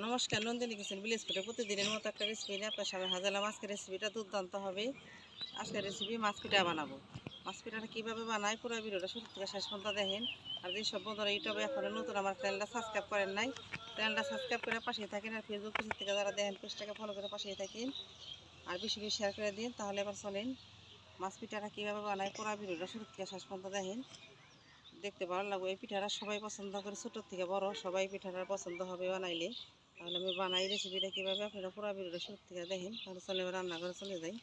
নমস্কার, Nandini kitchen village ফুডে প্রতিদিনের মতো একটা রেসিপি নিয়ে আপনার সামনে হাজার। আজকের রেসিপিটা দুর্দান্ত হবে। আজকের রেসিপি মাছ পিঠা বানাবো। মাছ পিঠাটা কীভাবে বানাই পুরো ভিডিওটা শুরু থেকে শেষ পর্যন্ত দেখেন। আর যেসব বন্ধুরা ইউটিউবে এখনও নতুন আমার চ্যানেলটা সাবস্ক্রাইব করেন নাই, চ্যানেলটা সাবস্ক্রাইব করে পাশেই থাকেন। আর ফেসবুক পেজ থেকে যারা দেখেন পেজটাকে ফলো করে পাশেই থাকেন। আর বেশি বেশি শেয়ার করে দিন। তাহলে এবার চলেন মাছ পিঠাটা কীভাবে বানাই পুরো ভিডিওটা শুরু থেকে শেষ পর্যন্ত দেখেন। দেখতে ভালো লাগবে। এই পিঠাটা সবাই পছন্দ করে, ছোটোর থেকে বড় সবাই পিঠাটা পছন্দ হবে বানাইলে। তাহলে আমি বানাই রেসিপিটা কীভাবে আপনারা পুরো ভিডিওটা শুরু থেকে দেখেন। তাহলে চলে এবার রান্না করে চলে যাই,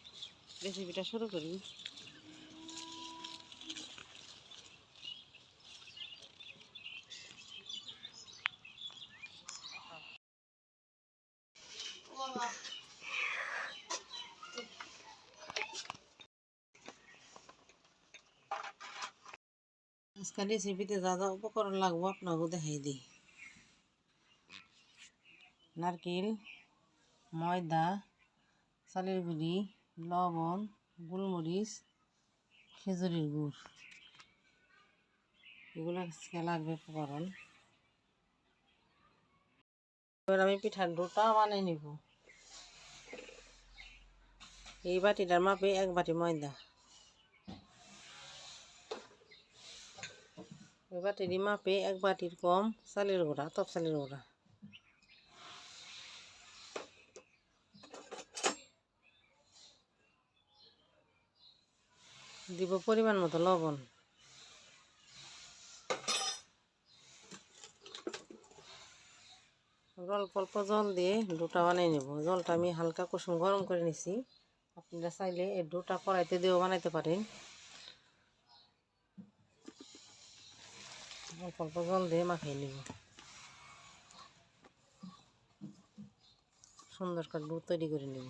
রেসিপিটা শুরু করি। আজকাল রেসিপিতে যা যা উপকরণ লাগবো আপনাকেও দেখাই দিই। নারকেল, ময়দা, চালের গুঁড়ি, লবণ, গোলমরিচ, খেজুরের গুড়, এগুলো আজকে লাগবে উপকরণ। এবার আমি পিঠার ডোটা বানিয়ে নিব। এই বাটিটার মাপে 1 বাটি ময়দা, ওই বাটির মাপে 1 বাটির কম চালের গুঁড়া, টক চালের গুঁড়া। দিব পরিমাণ মতো লবণ। অল্প অল্প জল দিয়ে ডোটা বানিয়ে নেব। জলটা আমি হালকা কুসুম গরম করে নিছি। আপনারা চাইলে এই ডোটা কড়াইতে দিয়েও বানাইতে পারেন। অল্প অল্প জল দিয়ে মাখিয়ে নেব। সুন্দর করে ডো তৈরি করে নেব।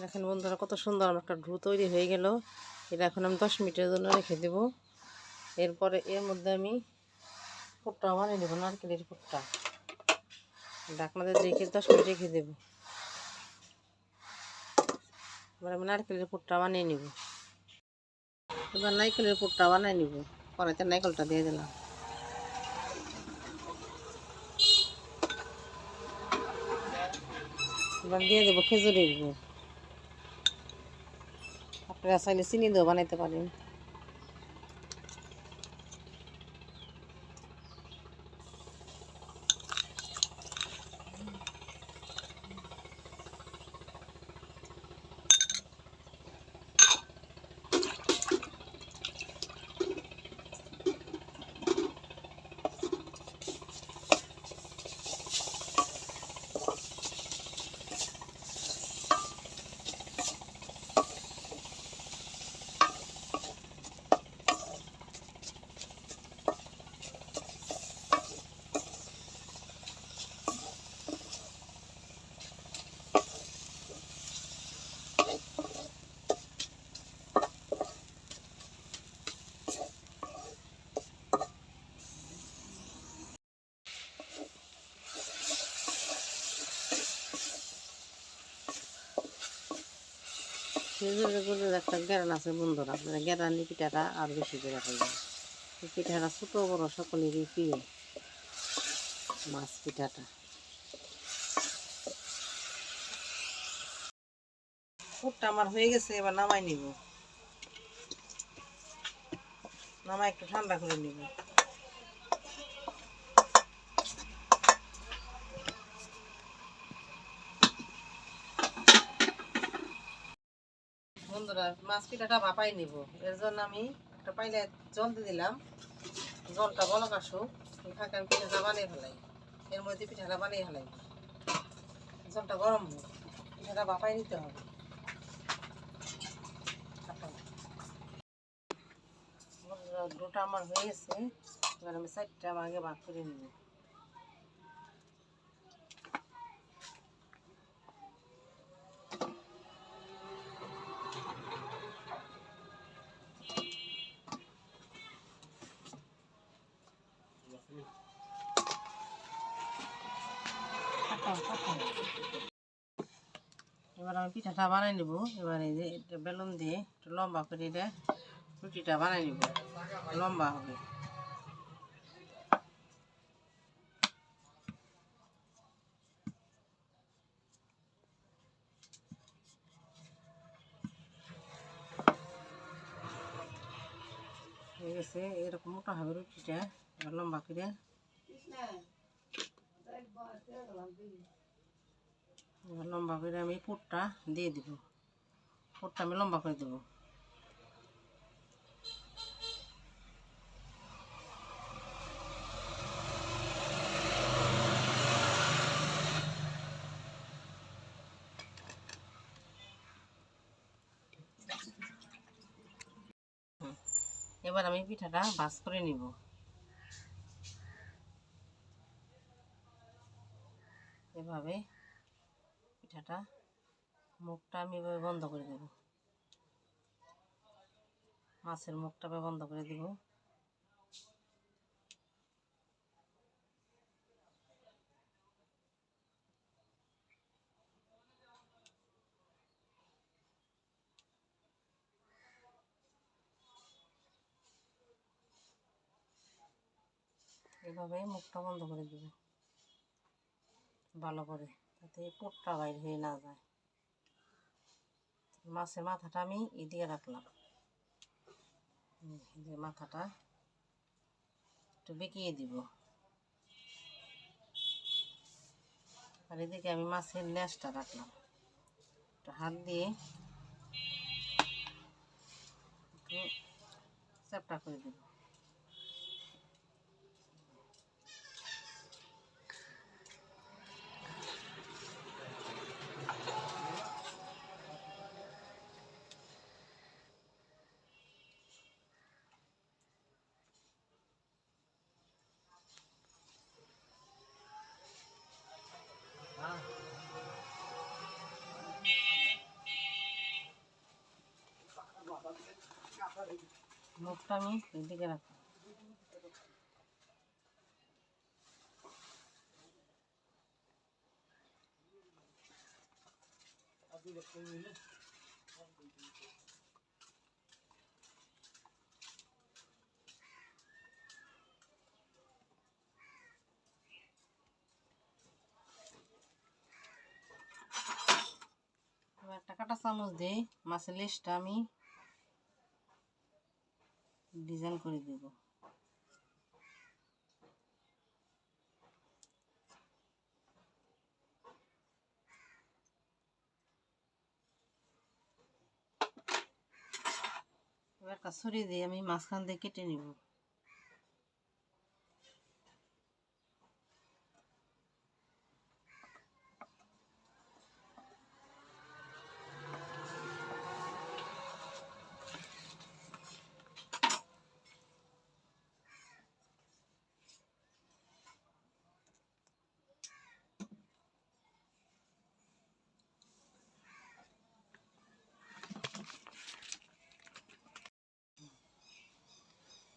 দেখেন বন্ধুরা, কত সুন্দর আমার একটা ডো তৈরি হয়ে গেল। এটা এখন আমি 10 মিনিটের জন্য রেখে দেব। এরপরে এর মধ্যে আমি পুরটা বানিয়ে নেব, নারকেলের পুরটা। ঢাকনাতে রেখে 10 মিনিট রেখে দেব। এবার আমি নারকেলের পুরটা বানিয়ে নিব। এবার নারকেলের পুরটা বানিয়ে নিব। কড়াইতে নারকেলটা দিয়ে দিলাম। এবার দিয়ে দেবো খেজুরের গুড়। আপনারা চাইলে চিনি দিয়েও বানাইতে পারেন। খেজুরের গুড়ের একটা গ্যারান আছে বন্ধুরা, আপনারা গ্যারানি পিঠাটা আর বেশি করে খাইবেন। এই পিঠাটা ছোটো বড়ো সকলেরই প্রিয়, মাছ পিঠাটা। পুরটা আমার হয়ে গেছে, এবার নামাই নিব। নামাই একটু ঠান্ডা করে নিব। বন্ধুরা, মাছ পিঠাটা ভাপাই নিব। এর জন্য আমি একটা পাইলে জল দিয়ে দিলাম। জলটা বলক আসুক, ফাঁকা আমি পিঠাটা বানিয়ে ফেলাই। এর মধ্যে পিঠাটা বানিয়ে ফেলাই। জলটা গরম হোক, পিঠাটা ভাপাই নিতে হবে। ডোটা আমার হয়ে গেছে। এবার আমি 4টা আগে ভাগ করে নিব। আমি পিঠাটা বানাই নিব। এবার এই যে এটা বেলুন দিয়ে একটু লম্বা করে এটা রুটিটা বানাই নিব, লম্বা হবে। হয়ে গেছে, এরকম মোটা হবে রুটিটা। এবার লম্বা করে আমি পুরটা দিয়ে দিব। পুরটা আমি লম্বা করে দেবো। এবার আমি পিঠাটা ভাজ করে নিব। এভাবে পিঠাটা মুখটা আমি এভাবে বন্ধ করে দেব। মাছের মুখটা বন্ধ করে দিব। এভাবে মুখটা বন্ধ করে দিব ভালো করে, যাতে পুরটা বাইর হয়ে না যায়। মাছের মাথাটা আমি এদিকে রাখলাম, যে মাথাটা একটু বেঁকিয়ে দিব। আর এদিকে আমি মাছের লেজটা রাখলাম, একটু হাত দিয়ে একটু চ্যাপটা করে দেব। মুখটা আমি এদিকে রাখলাম। একটা কাঁটা চামচ দিয়ে মাছের লেজটা আমি ডিজাইন করে দেব। এবার একটা ছুরি দিয়ে আমি মাঝখান দিয়ে কেটে নিব।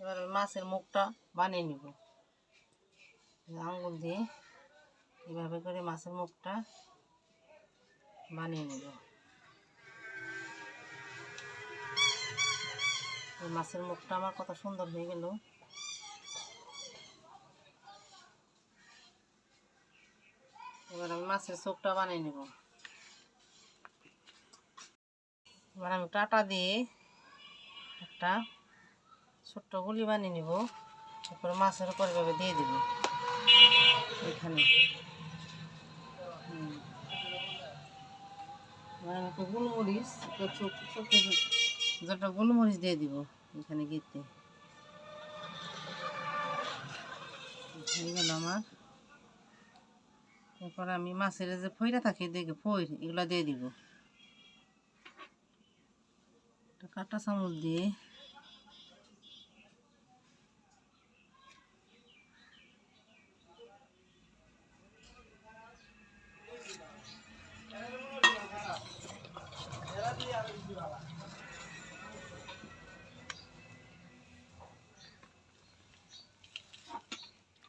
এবার মাছের মুখটা বানিয়ে নিব। আঙুল দিয়ে এভাবে করে মাছের মুখটা বানিয়ে নিব। মাছের মুখটা আমার কত সুন্দর হয়ে গেল। এবার আমি মাছের চোখটা বানিয়ে নেব। এবার আমি কাঁটা দিয়ে একটা ছোট্ট গুলি বানিয়ে নিব। তারপরে মাছের উপর এভাবে দিয়ে দিব এখানে। আমি একটু গোলমরিচ, চোখে যত গোলমরিচ দিয়ে দিব এখানে গিতে। হয়ে গেল আমার। এরপর আমি মাছের যে ফইরা থাকে দেখে ফইর এগুলো দিয়ে দিব। কাঁটা চামচ দিয়ে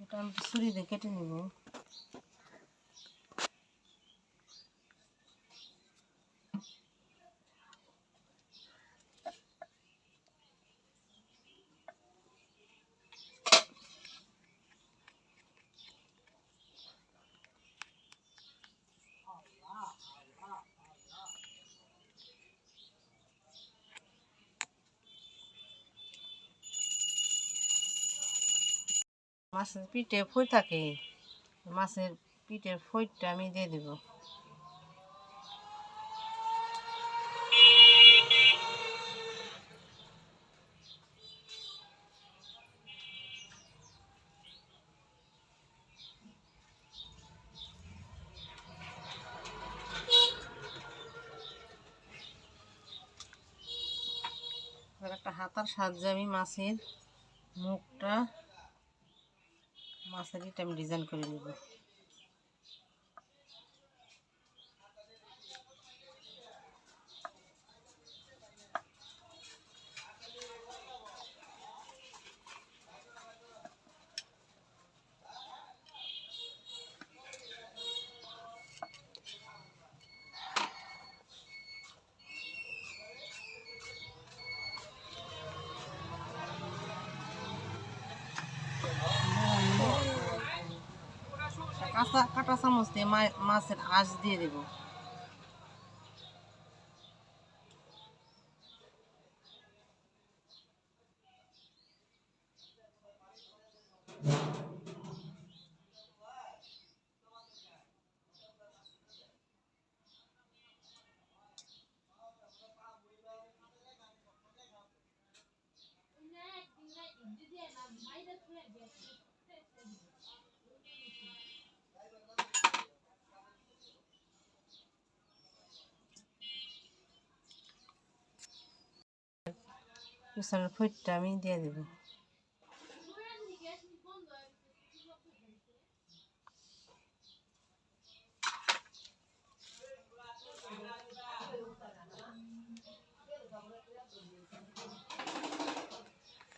এটা আমি ছুরি দিয়ে কেটে নিব। মাছের পিঠে ফই থাকে, মাছের পিঠের ফইটা আমি দিয়ে দেব। একটা হাতার সাহায্যে আমি মাছের মুখটা মাছের এটা আমি ডিজাইন করে নেব। কাঁটা চামচ দিয়ে মাছের আঁশ দিয়ে দেব। পিছনের ফইটটা আমি দিয়ে দেব।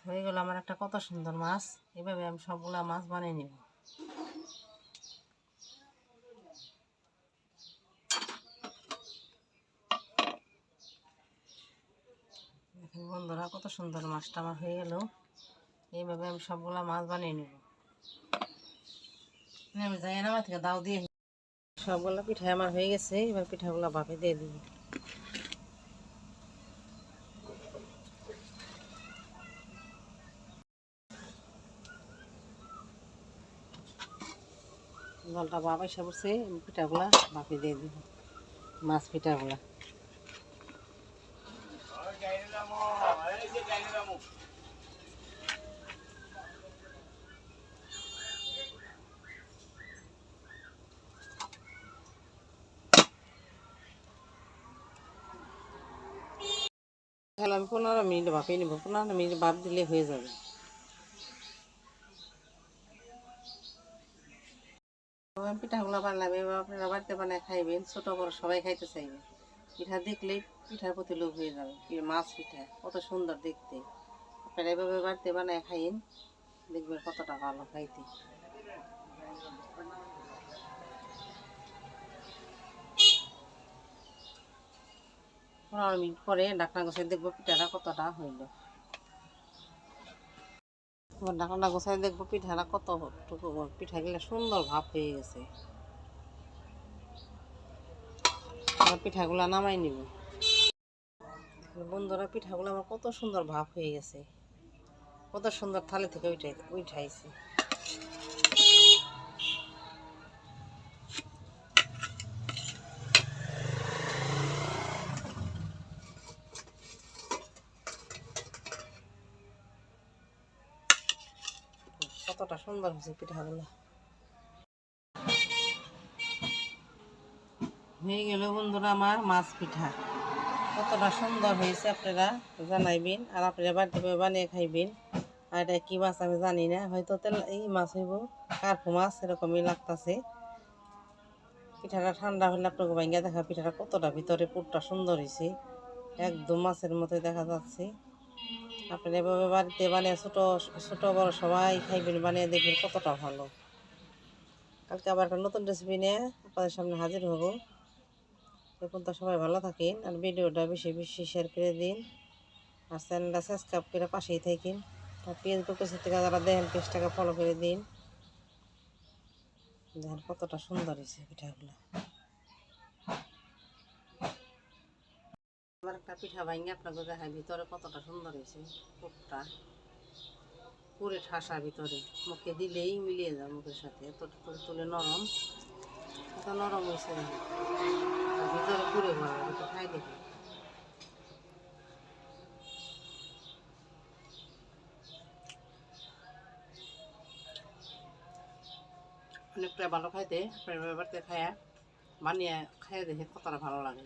হয়ে গেল আমার একটা কত সুন্দর মাছ। এভাবে আমি সবগুলা মাছ বানিয়ে নেব। দেখেন বন্ধুরা, কত সুন্দর মাছটা আমার হয়ে গেল। এইভাবে আমি সবগুলা মাছ বানিয়ে নেব। আমি যাই না, আমার থেকে দাও দিয়ে সবগুলা পিঠা আমার হয়ে গেছে। এবার পিঠাগুলো ভাপে দিয়ে দিব। জলটা ভাপ এসে পড়ছে, পিঠাগুলা ভাপে দিয়ে দিব, মাছ পিঠাগুলা। তাহলে আমি 15 মিনিট ভাপিয়ে নেব। 15 মিনিট ভাপ দিলে হয়ে যাবে। পিঠাগুলো বানাবে, আপনারা বাড়িতে বানায় খাইবেন। ছোটো বড় সবাই খাইতে চাইবে। পিঠা দেখলেই পিঠার প্রতি লোভ হয়ে যাবে। মাছ পিঠা কত সুন্দর দেখতে। আপনারা এভাবে বাড়িতে বানায় খাইন, দেখবেন কতটা ভালো খাইতে। 15 মিনিট পরে ঢাকনা গোছাই দেখবো পিঠাটা কতটা হইল। ঢাকনা গোছাই দেখবো পিঠাটা কতটুকু, পিঠাগুলো সুন্দর ভাপ হয়ে গেছে। পিঠাগুলো নামাই নিব। বন্ধুরা, পিঠাগুলো আমার কত সুন্দর ভাপ হয়ে গেছে, কত সুন্দর থালি থেকে উঠাইছে। কতটা সুন্দর হয়েছে পিঠাগুলো। হয়ে গেল বন্ধুরা আমার মাছ পিঠা। কতটা সুন্দর হয়েছে আপনারা জানাইবেন, আর আপনারা বাড়িতে বানিয়ে খাইবেন। আর এটা কী মাছ আমি জানি না, হয়তো এই মাছ হইব, কার্পু মাছ এরকমই লাগতেছে। পিঠাটা ঠান্ডা হলে আপনাকে ভাঙ্গা দেখা পিঠাটা কতটা ভিতরে পুরটা সুন্দর হয়েছে, একদম মাছের মতোই দেখা যাচ্ছে। আপনারা এভাবে বাড়িতে বানিয়ে ছোটো বড় সবাই খাইবেন, বানিয়ে দেখবেন কতটা ভালো। কালকে আবার একটা নতুন রেসিপি নিয়ে আপনাদের সামনে হাজির হব। এখন তো সবাই ভালো থাকেন, আর ভিডিওটা বেশি বেশি শেয়ার করে দিন, আর চ্যানেলটা সাবস্ক্রাইব করে পাশেই থাকেন। আর ফেসবুক পেজ থেকে যারা দেখেন পেজটাকে ফলো করে দিন। দেখেন কতটা সুন্দর হয়েছে পিঠাগুলো। আমার একটা পিঠা ভাঙে আপনাকে দেখায় ভিতরে কতটা সুন্দর হয়েছে পুরটা। পুরে ঠাসা ভিতরে, মুখে দিলেই মিলিয়ে যায় মুখের সাথে, এতটা করে তুলে নরম, এত নরম হয়েছে দেখি, আর ভিতরে পুরে ভরা, এটা খাই দেখি। অনেকটা ভালো খাইতে, বাড়িতে খায়া বানিয়ে খাইয়ে দেখে কতটা ভালো লাগে।